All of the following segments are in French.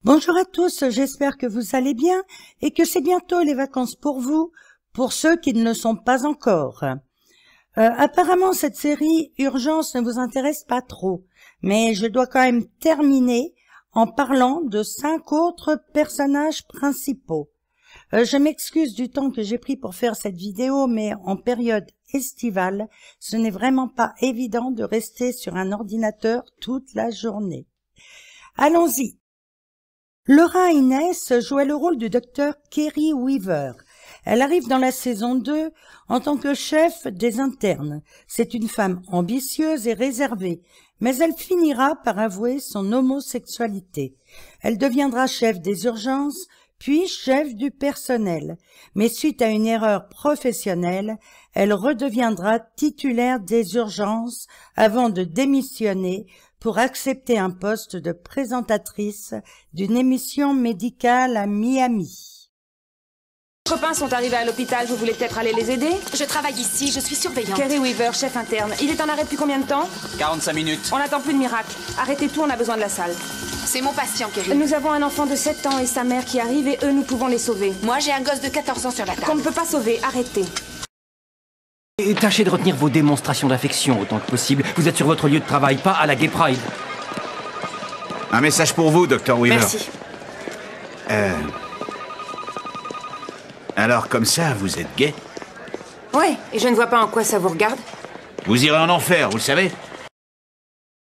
Bonjour à tous, j'espère que vous allez bien et que c'est bientôt les vacances pour vous, pour ceux qui ne le sont pas encore. Apparemment, cette série Urgence ne vous intéresse pas trop, mais je dois quand même terminer en parlant de 5 autres personnages principaux. Je m'excuse du temps que j'ai pris pour faire cette vidéo, mais en période estivale, ce n'est vraiment pas évident de rester sur un ordinateur toute la journée. Allons-y. Laura Innes jouait le rôle du docteur Kerry Weaver. Elle arrive dans la saison 2 en tant que chef des internes. C'est une femme ambitieuse et réservée, mais elle finira par avouer son homosexualité. Elle deviendra chef des urgences, puis chef du personnel. Mais suite à une erreur professionnelle, elle redeviendra titulaire des urgences avant de démissionner pour accepter un poste de présentatrice d'une émission médicale à Miami. Les copains sont arrivés à l'hôpital, vous voulez peut-être aller les aider? Je travaille ici, je suis surveillante. Kerry Weaver, chef interne. Il est en arrêt depuis combien de temps? 45 minutes. On n'attend plus de miracle. Arrêtez tout, on a besoin de la salle. C'est mon patient, Kerry. Nous avons un enfant de 7 ans et sa mère qui arrive et eux, nous pouvons les sauver. Moi, j'ai un gosse de 14 ans sur la Qu'on table. ne peut pas sauver, arrêtez. Et tâchez de retenir vos démonstrations d'affection autant que possible. Vous êtes sur votre lieu de travail, pas à la Gay Pride. Un message pour vous, Dr. Weaver. Merci. Alors, comme ça, vous êtes gay? Ouais, et je ne vois pas en quoi ça vous regarde. Vous irez en enfer, vous le savez?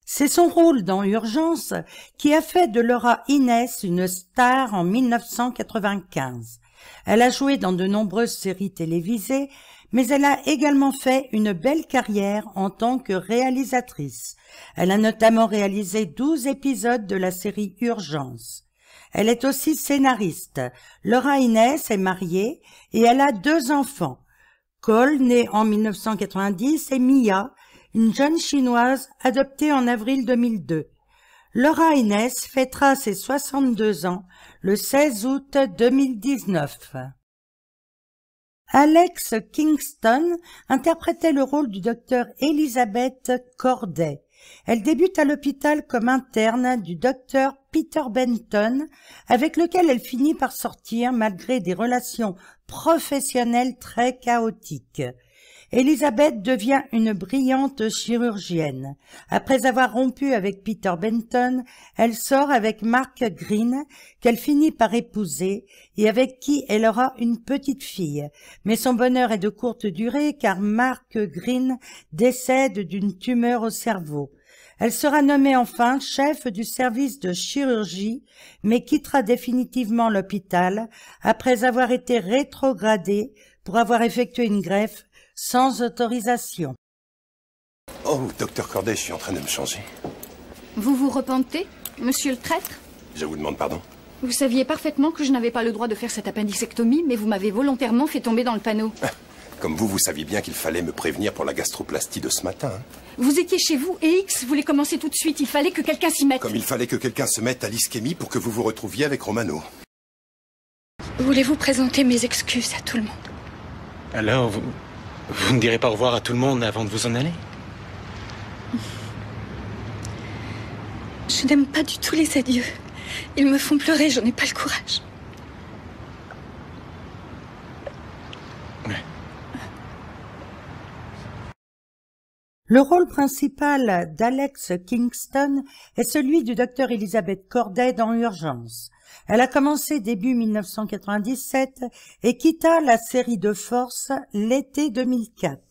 C'est son rôle dans Urgence qui a fait de Laura Innes une star en 1995. Elle a joué dans de nombreuses séries télévisées, mais elle a également fait une belle carrière en tant que réalisatrice. Elle a notamment réalisé 12 épisodes de la série Urgence. Elle est aussi scénariste. Laura Innes est mariée et elle a 2 enfants. Cole, né en 1990, et Mia, une jeune chinoise adoptée en avril 2002. Laura Innes fêtera ses 62 ans le 16 août 2019. Alex Kingston interprétait le rôle du docteur Elizabeth Corday. Elle débute à l'hôpital comme interne du docteur Peter Benton, avec lequel elle finit par sortir malgré des relations professionnelles très chaotiques. Elizabeth devient une brillante chirurgienne. Après avoir rompu avec Peter Benton, elle sort avec Mark Green, qu'elle finit par épouser et avec qui elle aura une petite fille. Mais son bonheur est de courte durée car Mark Green décède d'une tumeur au cerveau. Elle sera nommée enfin chef du service de chirurgie, mais quittera définitivement l'hôpital après avoir été rétrogradée pour avoir effectué une greffe sans autorisation. Oh, docteur Corday, je suis en train de me changer. Vous vous repentez, monsieur le traître? Je vous demande pardon. Vous saviez parfaitement que je n'avais pas le droit de faire cette appendicectomie, mais vous m'avez volontairement fait tomber dans le panneau. Comme vous saviez bien qu'il fallait me prévenir pour la gastroplastie de ce matin. Hein. Vous étiez chez vous et X voulait commencer tout de suite. Il fallait que quelqu'un s'y mette. Comme il fallait que quelqu'un se mette à l'ischémie pour que vous vous retrouviez avec Romano. Voulez-vous présenter mes excuses à tout le monde? Alors, vous ne direz pas au revoir à tout le monde avant de vous en aller? Je n'aime pas du tout les adieux. Ils me font pleurer, je n'ai pas le courage. Ouais. Le rôle principal d'Alex Kingston est celui du docteur Elizabeth Corday dans Urgence. Elle a commencé début 1997 et quitta la série de force l'été 2004.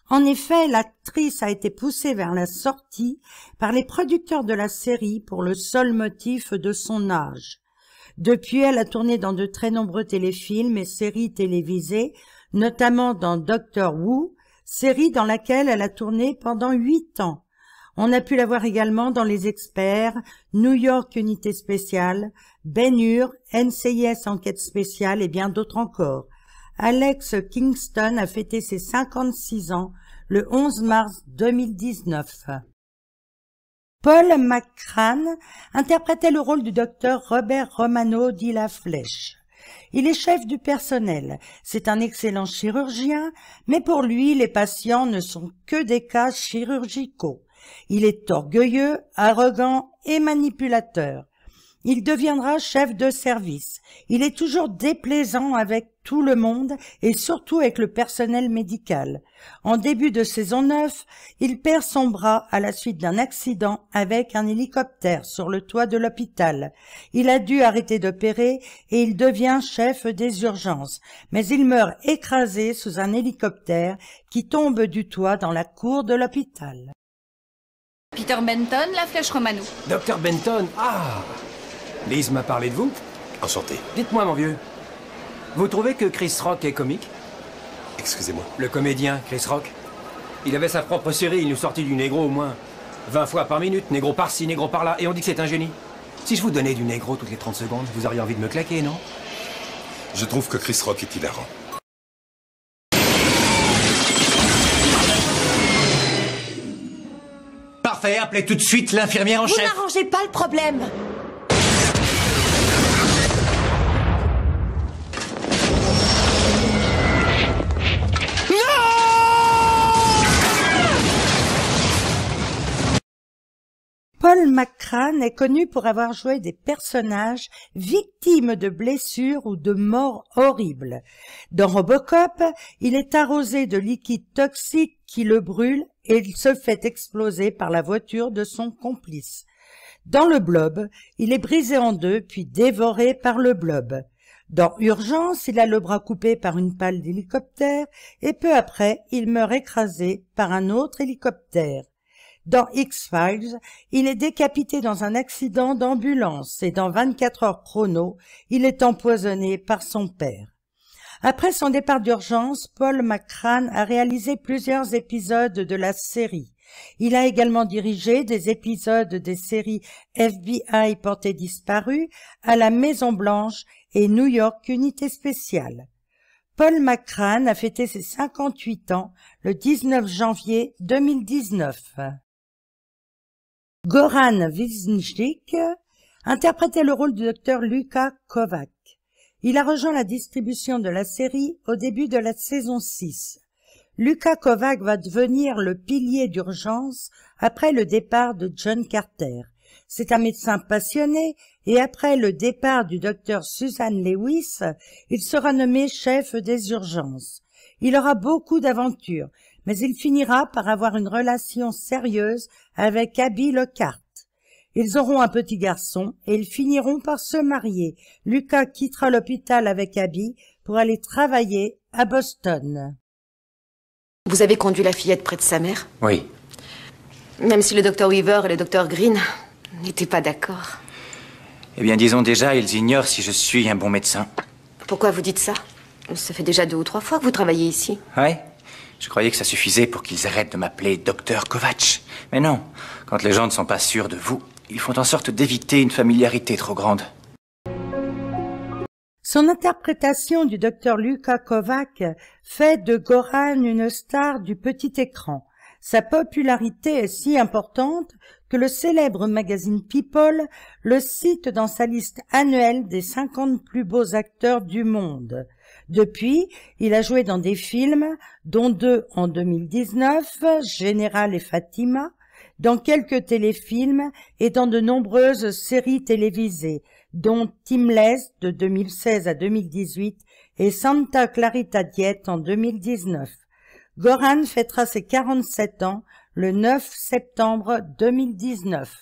En effet, l'actrice a été poussée vers la sortie par les producteurs de la série pour le seul motif de son âge. Depuis, elle a tourné dans de très nombreux téléfilms et séries télévisées, notamment dans Doctor Who, série dans laquelle elle a tourné pendant 8 ans. On a pu la voir également dans Les Experts, New York Unité Spéciale, Ben-Hur, NCIS Enquête Spéciale et bien d'autres encore. Alex Kingston a fêté ses 56 ans le 11 mars 2019. Paul McCrann interprétait le rôle du docteur Robert Romano dit La Flèche. Il est chef du personnel. C'est un excellent chirurgien, mais pour lui, les patients ne sont que des cas chirurgicaux. Il est orgueilleux, arrogant et manipulateur. il deviendra chef de service. Il est toujours déplaisant avec tout le monde et surtout avec le personnel médical. En début de saison 9, il perd son bras à la suite d'un accident avec un hélicoptère sur le toit de l'hôpital. Il a dû arrêter d'opérer et il devient chef des urgences. Mais il meurt écrasé sous un hélicoptère qui tombe du toit dans la cour de l'hôpital. Peter Benton, la flèche Romano. Docteur Benton, ah! Liz m'a parlé de vous. Enchanté. Dites-moi, mon vieux, vous trouvez que Chris Rock est comique? Excusez-moi. Le comédien, Chris Rock. Il avait sa propre série, il nous sortit du négro au moins 20 fois par minute, négro par-ci, négro par-là, et on dit que c'est un génie. Si je vous donnais du négro toutes les 30 secondes, vous auriez envie de me claquer, non? Je trouve que Chris Rock est hilarant. Parfait, appelez tout de suite l'infirmière en chef. Vous n'arrangez pas le problème. Paul McCrane est connu pour avoir joué des personnages victimes de blessures ou de morts horribles. Dans Robocop, il est arrosé de liquide toxique qui le brûle et il se fait exploser par la voiture de son complice. Dans le Blob, il est brisé en deux puis dévoré par le Blob. Dans Urgence, il a le bras coupé par une pale d'hélicoptère et peu après, il meurt écrasé par un autre hélicoptère. Dans X-Files, il est décapité dans un accident d'ambulance et dans 24 heures chrono, il est empoisonné par son père. Après son départ d'Urgence, Paul McCrane a réalisé plusieurs épisodes de la série. Il a également dirigé des épisodes des séries FBI Portée disparue, À la Maison Blanche et New York Unité spéciale. Paul McCrane a fêté ses 58 ans le 19 janvier 2019. Goran Višnjić interprétait le rôle du docteur Luka Kovac. Il a rejoint la distribution de la série au début de la saison 6. Luka Kovac va devenir le pilier d'Urgence après le départ de John Carter. C'est un médecin passionné et après le départ du docteur Susan Lewis, il sera nommé chef des urgences. Il aura beaucoup d'aventures, mais il finira par avoir une relation sérieuse avec Abby Lockhart. Ils auront un petit garçon et ils finiront par se marier. Luka quittera l'hôpital avec Abby pour aller travailler à Boston. Vous avez conduit la fillette près de sa mère? Oui. Même si le docteur Weaver et le docteur Green n'étaient pas d'accord. Eh bien, disons déjà, ils ignorent si je suis un bon médecin. Pourquoi vous dites ça? Ça fait déjà 2 ou 3 fois que vous travaillez ici. Ouais. Je croyais que ça suffisait pour qu'ils arrêtent de m'appeler Docteur Kovac. Mais non, quand les gens ne sont pas sûrs de vous, ils font en sorte d'éviter une familiarité trop grande. Son interprétation du docteur Luka Kovac fait de Goran une star du petit écran. Sa popularité est si importante que le célèbre magazine People le cite dans sa liste annuelle des 50 plus beaux acteurs du monde. Depuis, il a joué dans des films, dont 2 en 2019, Général et Fatima, dans quelques téléfilms et dans de nombreuses séries télévisées, dont Timeless de 2016 à 2018 et Santa Clarita Diet en 2019. Goran fêtera ses 47 ans le 9 septembre 2019.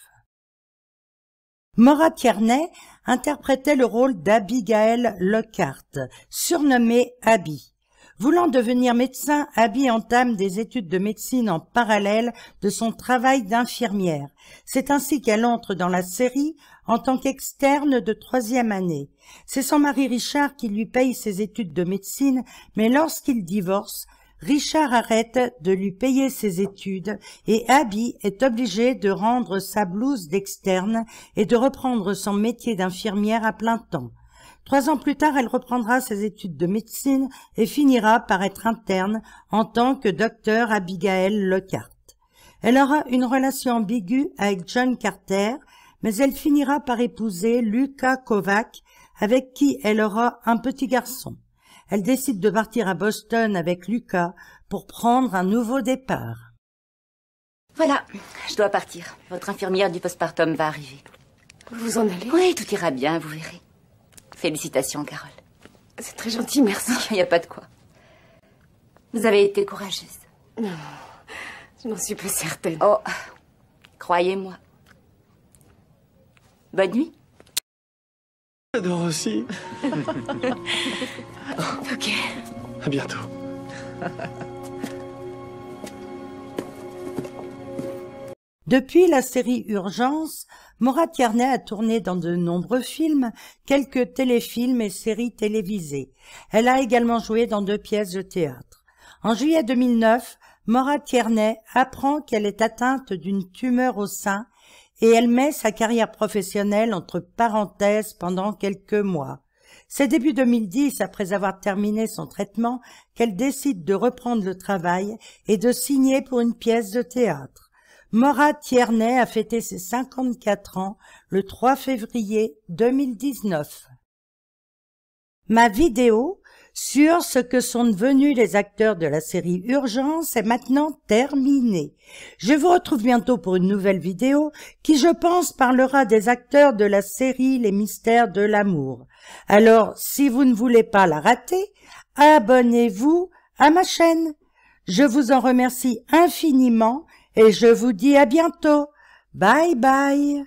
Maura Tierney interprétait le rôle d'Abigail Lockhart, surnommée Abby. Voulant devenir médecin, Abby entame des études de médecine en parallèle de son travail d'infirmière. C'est ainsi qu'elle entre dans la série en tant qu'externe de 3e année. C'est son mari Richard qui lui paye ses études de médecine, mais lorsqu'il divorce, Richard arrête de lui payer ses études et Abby est obligée de rendre sa blouse d'externe et de reprendre son métier d'infirmière à plein temps. 3 ans plus tard, elle reprendra ses études de médecine et finira par être interne en tant que docteur Abigail Lockhart. Elle aura une relation ambiguë avec John Carter, mais elle finira par épouser Luka Kovac, avec qui elle aura un petit garçon. Elle décide de partir à Boston avec Luka pour prendre un nouveau départ. Voilà, je dois partir. Votre infirmière du postpartum va arriver. Vous en allez? Oui, tout ira bien, vous verrez. Félicitations, Carole. C'est très gentil, merci. Il n'y a pas de quoi. Vous avez été courageuse. Non, je n'en suis pas certaine. Oh, croyez-moi. Bonne nuit. J'adore aussi. Ok. À bientôt. Depuis la série Urgence, Maura Tierney a tourné dans de nombreux films, quelques téléfilms et séries télévisées. Elle a également joué dans 2 pièces de théâtre. En juillet 2009, Maura Tierney apprend qu'elle est atteinte d'une tumeur au sein et elle met sa carrière professionnelle entre parenthèses pendant quelques mois. C'est début 2010, après avoir terminé son traitement, qu'elle décide de reprendre le travail et de signer pour une pièce de théâtre. Maura Tierney a fêté ses 54 ans le 3 février 2019. Ma vidéo sur ce que sont devenus les acteurs de la série Urgence est maintenant terminée. Je vous retrouve bientôt pour une nouvelle vidéo qui, je pense, parlera des acteurs de la série Les Mystères de l'amour. Alors, si vous ne voulez pas la rater, abonnez-vous à ma chaîne. Je vous en remercie infiniment et je vous dis à bientôt. Bye bye.